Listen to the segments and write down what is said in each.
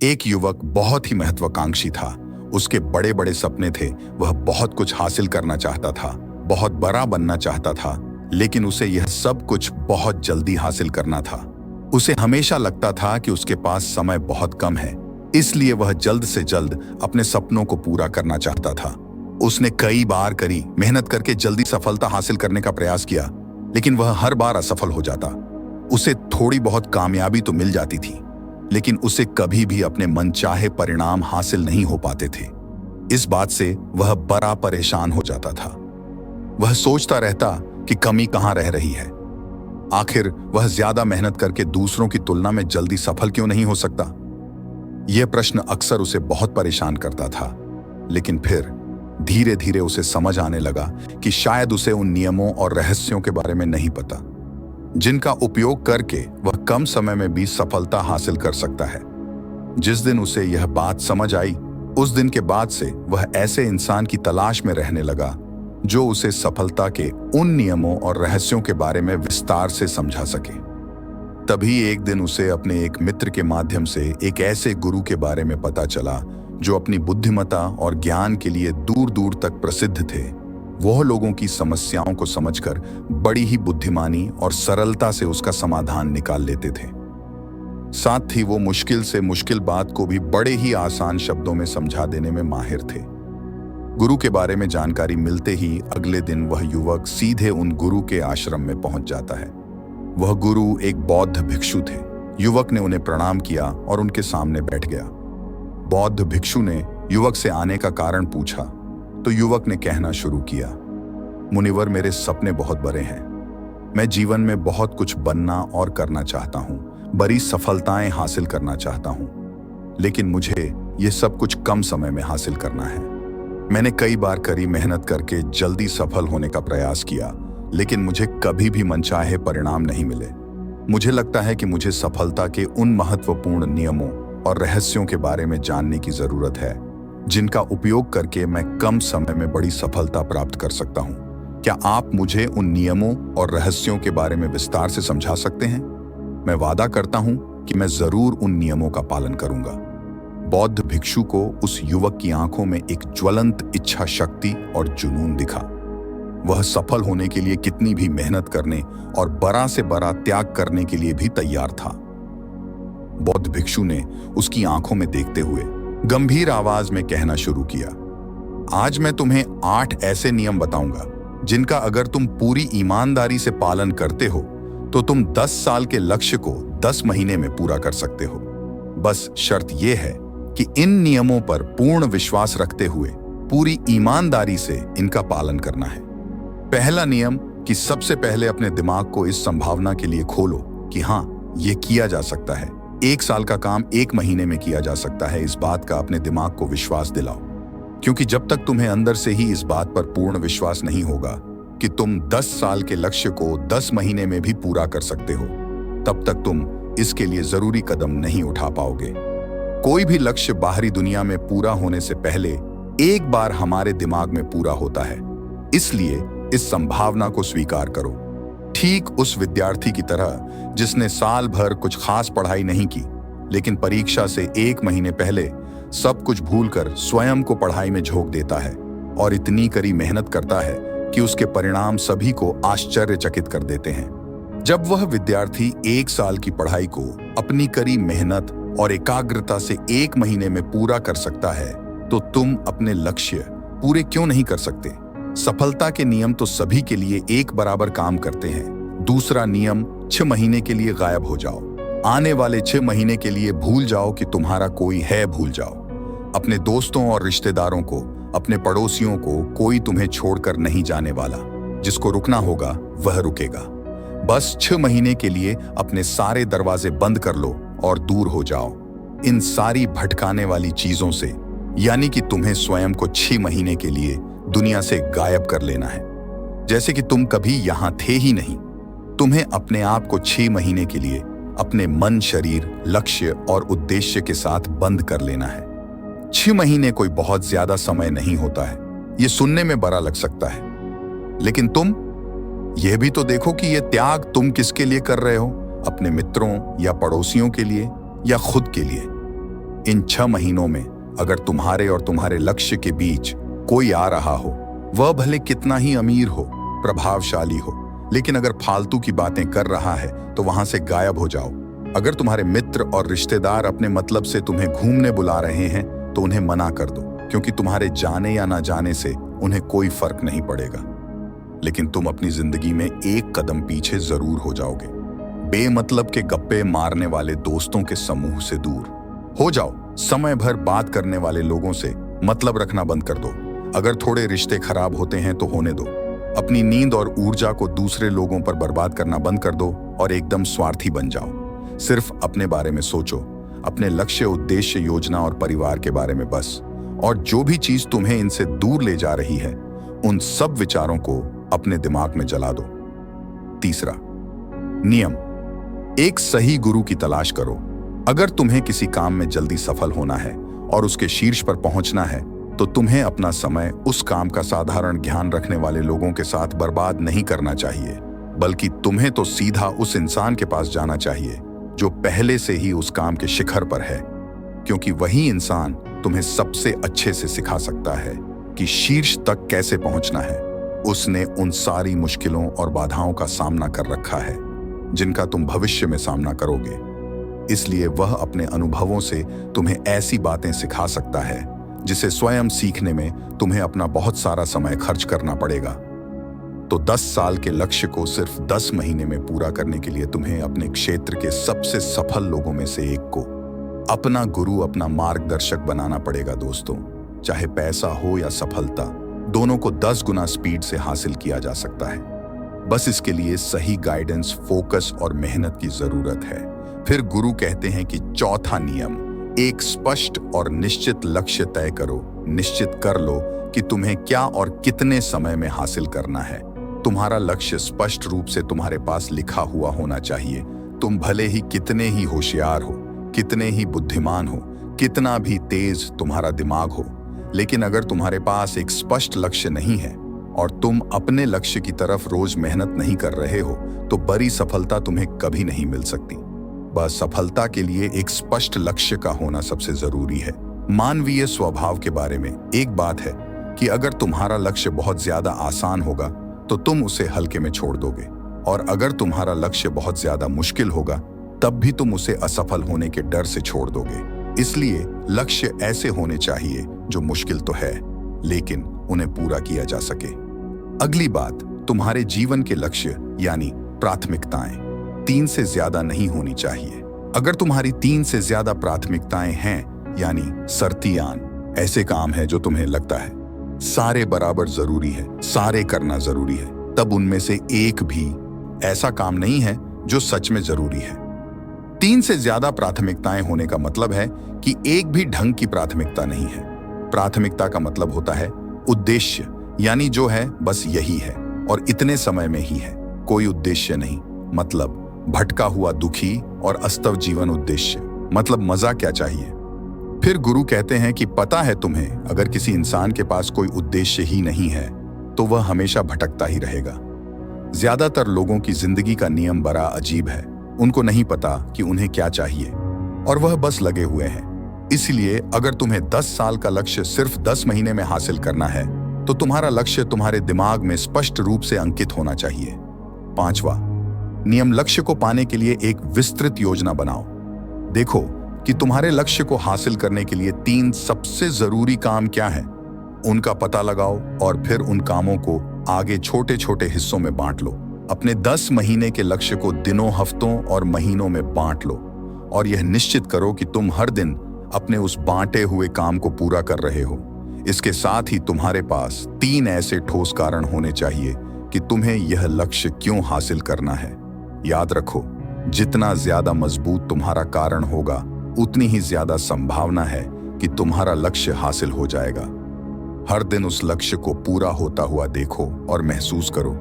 एक युवक बहुत ही महत्वाकांक्षी था। उसके बड़े बड़े सपने थे। वह बहुत कुछ हासिल करना चाहता था, बहुत बड़ा बनना चाहता था, लेकिन उसे यह सब कुछ बहुत जल्दी हासिल करना था। उसे हमेशा लगता था कि उसके पास समय बहुत कम है, इसलिए वह जल्द से जल्द अपने सपनों को पूरा करना चाहता था। उसने कई बार करी मेहनत करके जल्दी सफलता हासिल करने का प्रयास किया, लेकिन वह हर बार असफल हो जाता। उसे थोड़ी बहुत कामयाबी तो मिल जाती थी, लेकिन उसे कभी भी अपने मनचाहे परिणाम हासिल नहीं हो पाते थे। इस बात से वह बड़ा परेशान हो जाता था। वह सोचता रहता कि कमी कहाँ रह रही है। आखिर वह ज्यादा मेहनत करके दूसरों की तुलना में जल्दी सफल क्यों नहीं हो सकता? यह प्रश्न अक्सर उसे बहुत परेशान करता था, लेकिन फिर धीरे धीरे उसे समझ आने लगा कि शायद उसे उन नियमों और रहस्यों के बारे में नहीं पता, जिनका उपयोग करके वह कम समय में भी सफलता हासिल कर सकता है। जिस दिन उसे यह बात समझ आई, उस दिन के बाद से वह ऐसे इंसान की तलाश में रहने लगा जो उसे सफलता के उन नियमों और रहस्यों के बारे में विस्तार से समझा सके। तभी एक दिन उसे अपने एक मित्र के माध्यम से एक ऐसे गुरु के बारे में पता चला जो अपनी बुद्धिमत्ता और ज्ञान के लिए दूर दूर तक प्रसिद्ध थे। वह लोगों की समस्याओं को समझकर बड़ी ही बुद्धिमानी और सरलता से उसका समाधान निकाल लेते थे। साथ ही वो मुश्किल से मुश्किल बात को भी बड़े ही आसान शब्दों में समझा देने में माहिर थे। गुरु के बारे में जानकारी मिलते ही अगले दिन वह युवक सीधे उन गुरु के आश्रम में पहुंच जाता है। वह गुरु एक बौद्ध भिक्षु थे। युवक ने उन्हें प्रणाम किया और उनके सामने बैठ गया। बौद्ध भिक्षु ने युवक से आने का कारण पूछा तो युवक ने कहना शुरू किया, मुनिवर, मेरे सपने बहुत बड़े हैं। मैं जीवन में बहुत कुछ बनना और करना चाहता हूँ, बड़ी सफलताएं हासिल करना चाहता हूँ, लेकिन मुझे ये सब कुछ कम समय में हासिल करना है। मैंने कई बार कड़ी मेहनत करके जल्दी सफल होने का प्रयास किया, लेकिन मुझे कभी भी मनचाहे परिणाम नहीं मिले। मुझे लगता है कि मुझे सफलता के उन महत्वपूर्ण नियमों और रहस्यों के बारे में जानने की जरूरत है, जिनका उपयोग करके मैं कम समय में बड़ी सफलता प्राप्त कर सकता हूँ। क्या आप मुझे उन नियमों और रहस्यों के बारे में विस्तार से समझा सकते हैं? मैं वादा करता हूँ कि मैं जरूर उन नियमों का पालन करूंगा। बौद्ध भिक्षु को उस युवक की आंखों में एक ज्वलंत इच्छा शक्ति और जुनून दिखा। वह सफल होने के लिए कितनी भी मेहनत करने और बड़ा से बड़ा त्याग करने के लिए भी तैयार था। बौद्ध भिक्षु ने उसकी आंखों में देखते हुए गंभीर आवाज में कहना शुरू किया, आज मैं तुम्हें 8 ऐसे नियम बताऊंगा जिनका अगर तुम पूरी ईमानदारी से पालन करते हो तो तुम 10 साल के लक्ष्य को 10 महीने में पूरा कर सकते हो। बस शर्त यह है कि इन नियमों पर पूर्ण विश्वास रखते हुए पूरी ईमानदारी से इनका पालन करना है। पहला नियम कि सबसे पहले अपने दिमाग को इस संभावना के लिए खोलो कि हाँ, यह किया जा सकता है। 1 साल का काम 1 महीने में किया जा सकता है। इस बात का अपने दिमाग को विश्वास दिलाओ, क्योंकि जब तक तुम्हें अंदर से ही इस बात पर पूर्ण विश्वास नहीं होगा कि तुम 10 साल के लक्ष्य को 10 महीने में भी पूरा कर सकते हो, तब तक तुम इसके लिए जरूरी कदम नहीं उठा पाओगे। कोई भी लक्ष्य बाहरी दुनिया में पूरा होने से पहले एक बार हमारे दिमाग में पूरा होता है, इसलिए इस संभावना को स्वीकार करो। ठीक उस विद्यार्थी की तरह जिसने साल भर कुछ खास पढ़ाई नहीं की, लेकिन परीक्षा से 1 महीने पहले सब कुछ भूलकर स्वयं को पढ़ाई में झोंक देता है और इतनी कड़ी मेहनत करता है कि उसके परिणाम सभी को आश्चर्यचकित कर देते हैं। जब वह विद्यार्थी 1 साल की पढ़ाई को अपनी कड़ी मेहनत और एकाग्रता से 1 महीने में पूरा कर सकता है, तो तुम अपने लक्ष्य पूरे क्यों नहीं कर सकते? सफलता के नियम तो सभी के लिए एक बराबर काम करते हैं। दूसरा नियम, 6 महीने के लिए गायब हो जाओ। आने वाले 6 महीने के लिए भूल जाओ कि तुम्हारा कोई है, भूल जाओ। अपने दोस्तों और रिश्तेदारों को, अपने पड़ोसियों को, कोई तुम्हें छोड़कर नहीं जाने वाला। जिसको रुकना होगा वह रुकेगा। बस 6 महीने के लिए अपने सारे दरवाजे बंद कर लो और दूर हो जाओ इन सारी भटकाने वाली चीजों से, यानी कि तुम्हें स्वयं को 6 महीने के लिए दुनिया से गायब कर लेना है, जैसे कि तुम कभी यहां थे ही नहीं। तुम्हें अपने आप को 6 महीने के लिए अपने मन, शरीर, लक्ष्य और उद्देश्य के साथ बंद कर लेना है। 6 महीने कोई बहुत ज्यादा समय नहीं होता है। यह सुनने में बड़ा लग सकता है, लेकिन तुम यह भी तो देखो कि यह त्याग तुम किसके लिए कर रहे हो? अपने मित्रों या पड़ोसियों के लिए या खुद के लिए? इन 6 महीनों में अगर तुम्हारे और तुम्हारे लक्ष्य के बीच कोई आ रहा हो, वह भले कितना ही अमीर हो, प्रभावशाली हो, लेकिन अगर फालतू की बातें कर रहा है तो वहां से गायब हो जाओ। अगर तुम्हारे मित्र और रिश्तेदार अपने मतलब से तुम्हें घूमने बुला रहे हैं तो उन्हें मना कर दो, क्योंकि तुम्हारे जाने या ना जाने से उन्हें कोई फर्क नहीं पड़ेगा। लेकिन तुम अपनी जिंदगी में एक कदम पीछे जरूर हो जाओगे। बेमतलब के गप्पे मारने वाले दोस्तों के समूह से दूर हो जाओ। समय भर बात करने वाले लोगों से मतलब रखना बंद कर दो। अगर थोड़े रिश्ते खराब होते हैं तो होने दो। अपनी नींद और ऊर्जा को दूसरे लोगों पर बर्बाद करना बंद कर दो और एकदम स्वार्थी बन जाओ। सिर्फ अपने बारे में सोचो, अपने लक्ष्य, उद्देश्य, योजना और परिवार के बारे में बस। और जो भी चीज तुम्हें इनसे दूर ले जा रही है, उन सब विचारों को अपने दिमाग में जला दो। तीसरा नियम, एक सही गुरु की तलाश करो। अगर तुम्हें किसी काम में जल्दी सफल होना है और उसके शीर्ष पर पहुंचना है, तो तुम्हें अपना समय उस काम का साधारण ज्ञान रखने वाले लोगों के साथ बर्बाद नहीं करना चाहिए, बल्कि तुम्हें तो सीधा उस इंसान के पास जाना चाहिए जो पहले से ही उस काम के शिखर पर है, क्योंकि वही इंसान तुम्हें सबसे अच्छे से सिखा सकता है कि शीर्ष तक कैसे पहुंचना है। उसने उन सारी मुश्किलों और बाधाओं का सामना कर रखा है जिनका तुम भविष्य में सामना करोगे। इसलिए वह अपने अनुभवों से तुम्हें ऐसी बातें सिखा सकता है जिसे स्वयं सीखने में तुम्हें अपना बहुत सारा समय खर्च करना पड़ेगा। तो 10 साल के लक्ष्य को सिर्फ 10 महीने में पूरा करने के लिए तुम्हें अपने क्षेत्र के सबसे सफल लोगों में से एक को अपना गुरु, अपना मार्गदर्शक बनाना पड़ेगा दोस्तों। चाहे पैसा हो या सफलता, दोनों को 10 गुना स्पीड से हासिल किया जा सकता है। बस इसके लिए सही गाइडेंस, फोकस और मेहनत की जरूरत है। फिर गुरु कहते हैं कि चौथा नियम, एक स्पष्ट और निश्चित लक्ष्य तय करो। निश्चित कर लो कि तुम्हें क्या और कितने समय में हासिल करना है। तुम्हारा लक्ष्य स्पष्ट रूप से तुम्हारे पास लिखा हुआ होना चाहिए। तुम भले ही कितने ही होशियार हो, कितने ही बुद्धिमान हो, कितना भी तेज तुम्हारा दिमाग हो, लेकिन अगर तुम्हारे पास एक स्पष्ट लक्ष्य नहीं है और तुम अपने लक्ष्य की तरफ रोज मेहनत नहीं कर रहे हो, तो बड़ी सफलता तुम्हें कभी नहीं मिल सकती। बस सफलता के लिए एक स्पष्ट लक्ष्य का होना सबसे जरूरी है। मानवीय स्वभाव के बारे में एक बात है कि अगर तुम्हारा लक्ष्य बहुत ज्यादा आसान होगा तो तुम उसे हल्के में छोड़ दोगे, और अगर तुम्हारा लक्ष्य बहुत ज्यादा मुश्किल होगा तब भी तुम उसे असफल होने के डर से छोड़ दोगे। इसलिए लक्ष्य ऐसे होने चाहिए जो मुश्किल तो है, लेकिन उन्हें पूरा किया जा सके। अगली बात, तुम्हारे जीवन के लक्ष्य यानी प्राथमिकताएं 3 से ज्यादा नहीं होनी चाहिए। अगर तुम्हारी 3 से ज्यादा प्राथमिकताएं हैं, यानी सर्तियान, ऐसे काम है जो तुम्हें लगता है सारे बराबर जरूरी है, सारे करना जरूरी है, तब उनमें से एक भी ऐसा काम नहीं है जो सच में जरूरी है। 3 से ज्यादा प्राथमिकताएं होने का मतलब है कि एक भी ढंग की प्राथमिकता नहीं है। प्राथमिकता का मतलब होता है उद्देश्य, यानी जो है बस यही है और इतने समय में ही है। कोई उद्देश्य नहीं, मतलब भटका हुआ दुखी और अस्तव जीवन। उद्देश्य मतलब मजा क्या चाहिए। फिर गुरु कहते हैं कि पता है तुम्हें, अगर किसी इंसान के पास कोई उद्देश्य ही नहीं है तो वह हमेशा भटकता ही रहेगा। ज्यादातर लोगों की जिंदगी का नियम बड़ा अजीब है। उनको नहीं पता कि उन्हें क्या चाहिए और वह बस लगे हुए हैं। इसलिए अगर तुम्हें 10 साल का लक्ष्य सिर्फ 10 महीने में हासिल करना है तो तुम्हारा लक्ष्य तुम्हारे दिमाग में स्पष्ट रूप से अंकित होना चाहिए। 5वां नियम, लक्ष्य को पाने के लिए एक विस्तृत योजना बनाओ। देखो कि तुम्हारे लक्ष्य को हासिल करने के लिए 3 सबसे जरूरी काम क्या हैं, उनका पता लगाओ और फिर उन कामों को आगे छोटे छोटे हिस्सों में बांट लो। अपने 10 महीने के लक्ष्य को दिनों, हफ्तों और महीनों में बांट लो और यह निश्चित करो कि तुम हर दिन अपने उस बांटे हुए काम को पूरा कर रहे हो। इसके साथ ही तुम्हारे पास 3 ऐसे ठोस कारण होने चाहिए कि तुम्हें यह लक्ष्य क्यों हासिल करना है। याद रखो, जितना ज्यादा मजबूत तुम्हारा कारण होगा, उतनी ही ज्यादा संभावना है कि तुम्हारा लक्ष्य हासिल हो जाएगा। हर दिन उस लक्ष्य को पूरा होता हुआ देखो और महसूस करो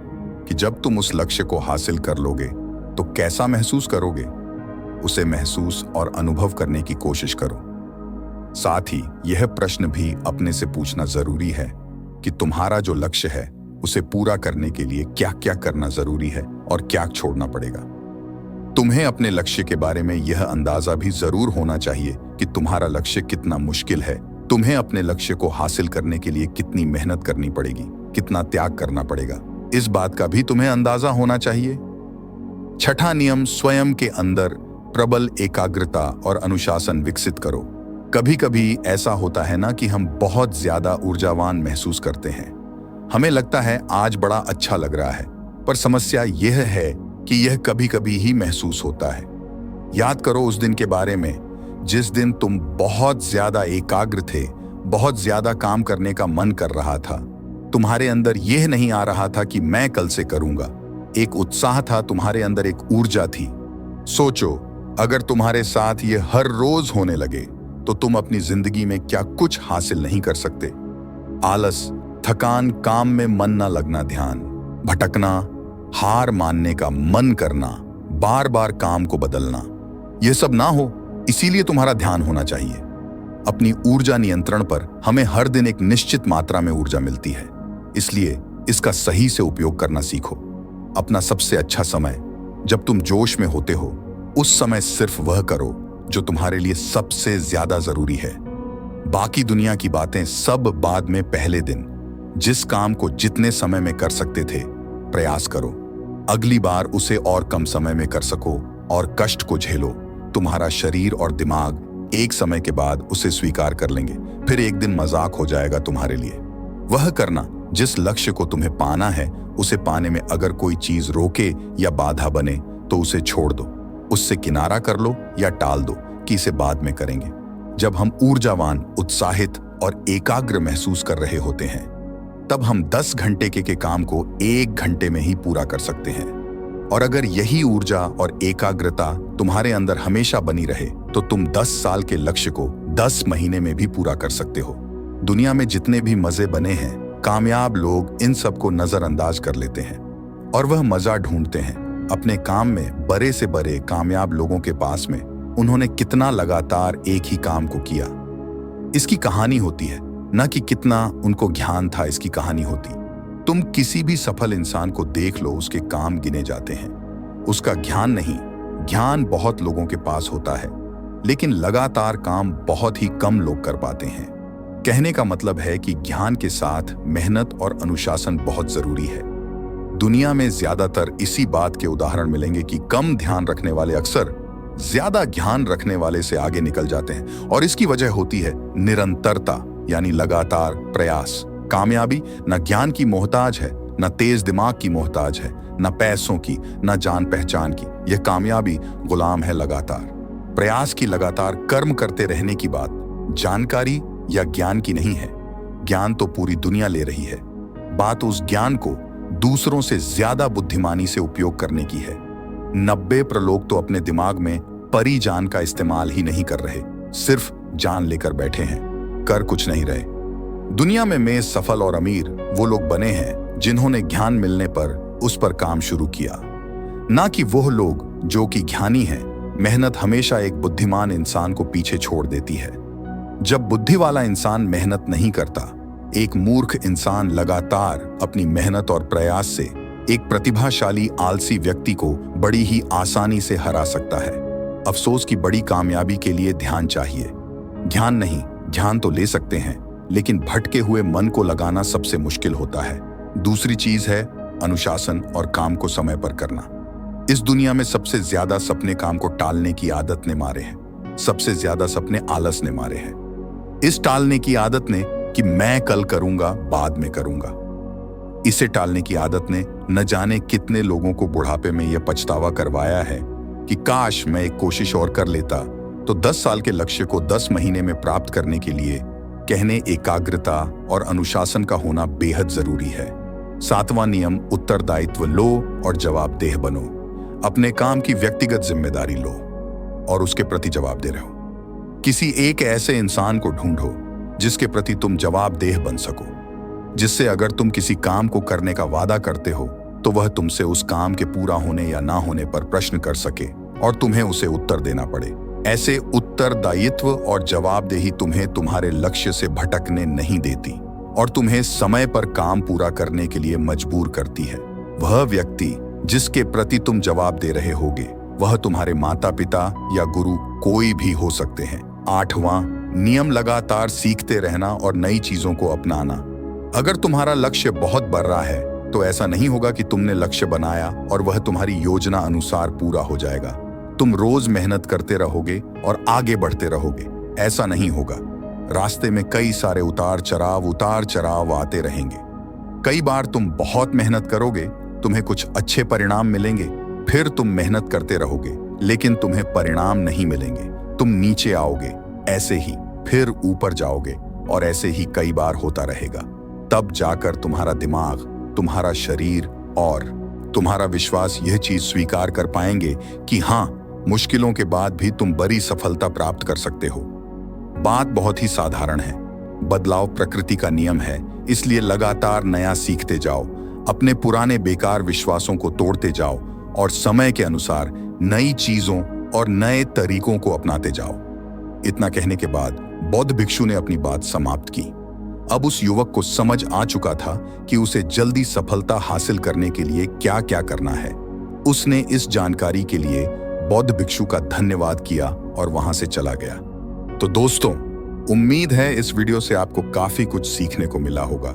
कि जब तुम उस लक्ष्य को हासिल कर लोगे तो कैसा महसूस करोगे। उसे महसूस और अनुभव करने की कोशिश करो। साथ ही यह प्रश्न भी अपने से पूछना जरूरी है कि तुम्हारा जो लक्ष्य है उसे पूरा करने के लिए क्या क्या करना जरूरी है और क्या छोड़ना पड़ेगा। तुम्हें अपने लक्ष्य के बारे में यह अंदाजा भी जरूर होना चाहिए कि तुम्हारा लक्ष्य कितना मुश्किल है, तुम्हें अपने लक्ष्य को हासिल करने के लिए कितनी मेहनत करनी पड़ेगी, कितना त्याग करना पड़ेगा, इस बात का भी तुम्हें अंदाजा होना चाहिए। छठा नियम, स्वयं के अंदर प्रबल एकाग्रता और अनुशासन विकसित करो। कभी कभी ऐसा होता है ना कि हम बहुत ज्यादा ऊर्जावान महसूस करते हैं। हमें लगता है आज बड़ा अच्छा लग रहा है, पर समस्या यह है कि यह कभी कभी ही महसूस होता है। याद करो उस दिन के बारे में जिस दिन तुम बहुत ज्यादा एकाग्र थे, बहुत ज्यादा काम करने का मन कर रहा था। तुम्हारे अंदर यह नहीं आ रहा था कि मैं कल से करूंगा। एक उत्साह था तुम्हारे अंदर, एक ऊर्जा थी। सोचो, अगर तुम्हारे साथ ये हर रोज होने लगे तो तुम अपनी जिंदगी में क्या कुछ हासिल नहीं कर सकते। आलस, थकान, काम में मन न लगना, ध्यान भटकना, हार मानने का मन करना, बार बार काम को बदलना, यह सब ना हो। इसीलिए तुम्हारा ध्यान होना चाहिए अपनी ऊर्जा नियंत्रण पर। हमें हर दिन एक निश्चित मात्रा में ऊर्जा मिलती है, इसलिए इसका सही से उपयोग करना सीखो। अपना सबसे अच्छा समय, जब तुम जोश में होते हो, उस समय सिर्फ वह करो जो तुम्हारे लिए सबसे ज्यादा जरूरी है। बाकी दुनिया की बातें सब बाद में। पहले दिन जिस काम को जितने समय में कर सकते थे, प्रयास करो अगली बार उसे और कम समय में कर सको, और कष्ट को झेलो। तुम्हारा शरीर और दिमाग एक समय के बाद उसे स्वीकार कर लेंगे। फिर एक दिन मजाक हो जाएगा तुम्हारे लिए। वह करना जिस लक्ष्य को तुम्हें पाना है, उसे पाने में अगर कोई चीज रोके या बाधा बने तो उसे छोड़ दो, उससे किनारा कर लो या टाल दो कि इसे बाद में करेंगे। जब हम ऊर्जावान, उत्साहित और एकाग्र महसूस कर रहे होते हैं, तब हम 10 घंटे के काम को 1 घंटे में ही पूरा कर सकते हैं। और अगर यही ऊर्जा और एकाग्रता तुम्हारे अंदर हमेशा बनी रहे तो तुम 10 साल के लक्ष्य को 10 महीने में भी पूरा कर सकते हो। दुनिया में जितने भी मजे बने हैं, कामयाब लोग इन सब को नजरअंदाज कर लेते हैं और वह मजा ढूंढते हैं अपने काम में। बड़े से बड़े कामयाब लोगों के पास में उन्होंने कितना लगातार एक ही काम को किया, इसकी कहानी होती है, न कि कितना उनको ज्ञान था, इसकी कहानी होती। तुम किसी भी सफल इंसान को देख लो, उसके काम गिने जाते हैं, उसका ज्ञान नहीं। ज्ञान बहुत लोगों के पास होता है, लेकिन लगातार काम बहुत ही कम लोग कर पाते हैं। कहने का मतलब है कि ज्ञान के साथ मेहनत और अनुशासन बहुत जरूरी है। दुनिया में ज्यादातर इसी बात के उदाहरण मिलेंगे कि कम ध्यान रखने वाले अक्सर ज्यादा ज्ञान रखने वाले से आगे निकल जाते हैं, और इसकी वजह होती है निरंतरता, यानी लगातार प्रयास। कामयाबी न ज्ञान की मोहताज है, न तेज दिमाग की मोहताज है, न पैसों की, न जान पहचान की। यह कामयाबी गुलाम है लगातार प्रयास की, लगातार कर्म करते रहने की बात जानकारी या ज्ञान की नहीं है। ज्ञान तो पूरी दुनिया ले रही है, बात उस ज्ञान को दूसरों से ज्यादा बुद्धिमानी से उपयोग करने की है। 90% लोग तो अपने दिमाग में परी जान का इस्तेमाल ही नहीं कर रहे, सिर्फ जान लेकर बैठे हैं, कर कुछ नहीं रहे। दुनिया में सफल और अमीर वो लोग बने हैं जिन्होंने ज्ञान मिलने पर उस पर काम शुरू किया, ना कि वो लोग जो कि ज्ञानी हैं। मेहनत हमेशा एक बुद्धिमान इंसान को पीछे छोड़ देती है। जब बुद्धि वाला इंसान मेहनत नहीं करता, एक मूर्ख इंसान लगातार अपनी मेहनत और प्रयास से एक प्रतिभाशाली आलसी व्यक्ति को बड़ी ही आसानी से हरा सकता है। अफसोस की बड़ी कामयाबी के लिए ध्यान चाहिए, ज्ञान नहीं। ध्यान तो ले सकते हैं, लेकिन भटके हुए मन को लगाना सबसे मुश्किल होता है। दूसरी चीज है अनुशासन और काम को समय पर करना। इस दुनिया में सबसे ज्यादा सपने काम को टालने की आदत ने मारे हैं, सबसे ज्यादा सपने आलस ने मारे हैं। इस टालने की आदत ने कि मैं कल करूंगा, बाद में करूंगा, इसे टालने की आदत ने न जाने कितने लोगों को बुढ़ापे में यह पछतावा करवाया है कि काश मैं एक कोशिश और कर लेता तो 10 साल के लक्ष्य को 10 महीने में प्राप्त करने के लिए कहने एकाग्रता और अनुशासन का होना बेहद जरूरी है। 7वां नियम, उत्तरदायित्व लो और जवाबदेह बनो। अपने काम की व्यक्तिगत जिम्मेदारी लो और उसके प्रति जवाबदेह रहो। किसी एक ऐसे इंसान को ढूंढो जिसके प्रति तुम जवाबदेह बन सको, जिससे अगर तुम किसी काम को करने का वादा करते हो तो वह तुमसे उस काम के पूरा होने या ना होने पर प्रश्न कर सके और तुम्हें उसे उत्तर देना पड़े। ऐसे उत्तरदायित्व और जवाबदेही तुम्हें तुम्हारे लक्ष्य से भटकने नहीं देती और तुम्हें समय पर काम पूरा करने के लिए मजबूर करती है। वह व्यक्ति जिसके प्रति तुम जवाब दे रहे होगे, वह तुम्हारे माता पिता या गुरु कोई भी हो सकते हैं। 8वां नियम लगातार सीखते रहना और नई चीजों को अपनाना। अगर तुम्हारा लक्ष्य बहुत बड़ा है तो ऐसा नहीं होगा कि तुमने लक्ष्य बनाया और वह तुम्हारी योजना अनुसार पूरा हो जाएगा। तुम रोज मेहनत करते रहोगे और आगे बढ़ते रहोगे, ऐसा नहीं होगा। रास्ते में कई सारे उतार चढ़ाव आते रहेंगे। कई बार तुम बहुत मेहनत करोगे, तुम्हें कुछ अच्छे परिणाम मिलेंगे, फिर तुम मेहनत करते रहोगे लेकिन तुम्हें परिणाम नहीं मिलेंगे। तुम नीचे आओगे, ऐसे ही फिर ऊपर जाओगे और ऐसे ही कई बार होता रहेगा। तब जाकर तुम्हारा दिमाग, तुम्हारा शरीर और तुम्हारा विश्वास यह चीज स्वीकार कर पाएंगे कि हाँ, मुश्किलों के बाद भी तुम बड़ी सफलता प्राप्त कर सकते हो। बात बहुत ही साधारण है। बदलाव प्रकृति का नियम है, इसलिए लगातार नया सीखते जाओ, अपने पुराने बेकार विश्वासों को तोड़ते जाओ और समय के अनुसार नई चीजों और नए तरीकों को अपनाते जाओ। इतना कहने के बाद बौद्ध भिक्षु ने अपनी बात समाप्त की। अब उस युवक को समझ आ चुका था कि उसे जल्दी सफलता हासिल करने के लिए क्या क्या करना है। उसने इस जानकारी के लिए बौद्ध भिक्षु का धन्यवाद किया और वहां से चला गया। तो दोस्तों, उम्मीद है इस वीडियो से आपको काफी कुछ सीखने को मिला होगा।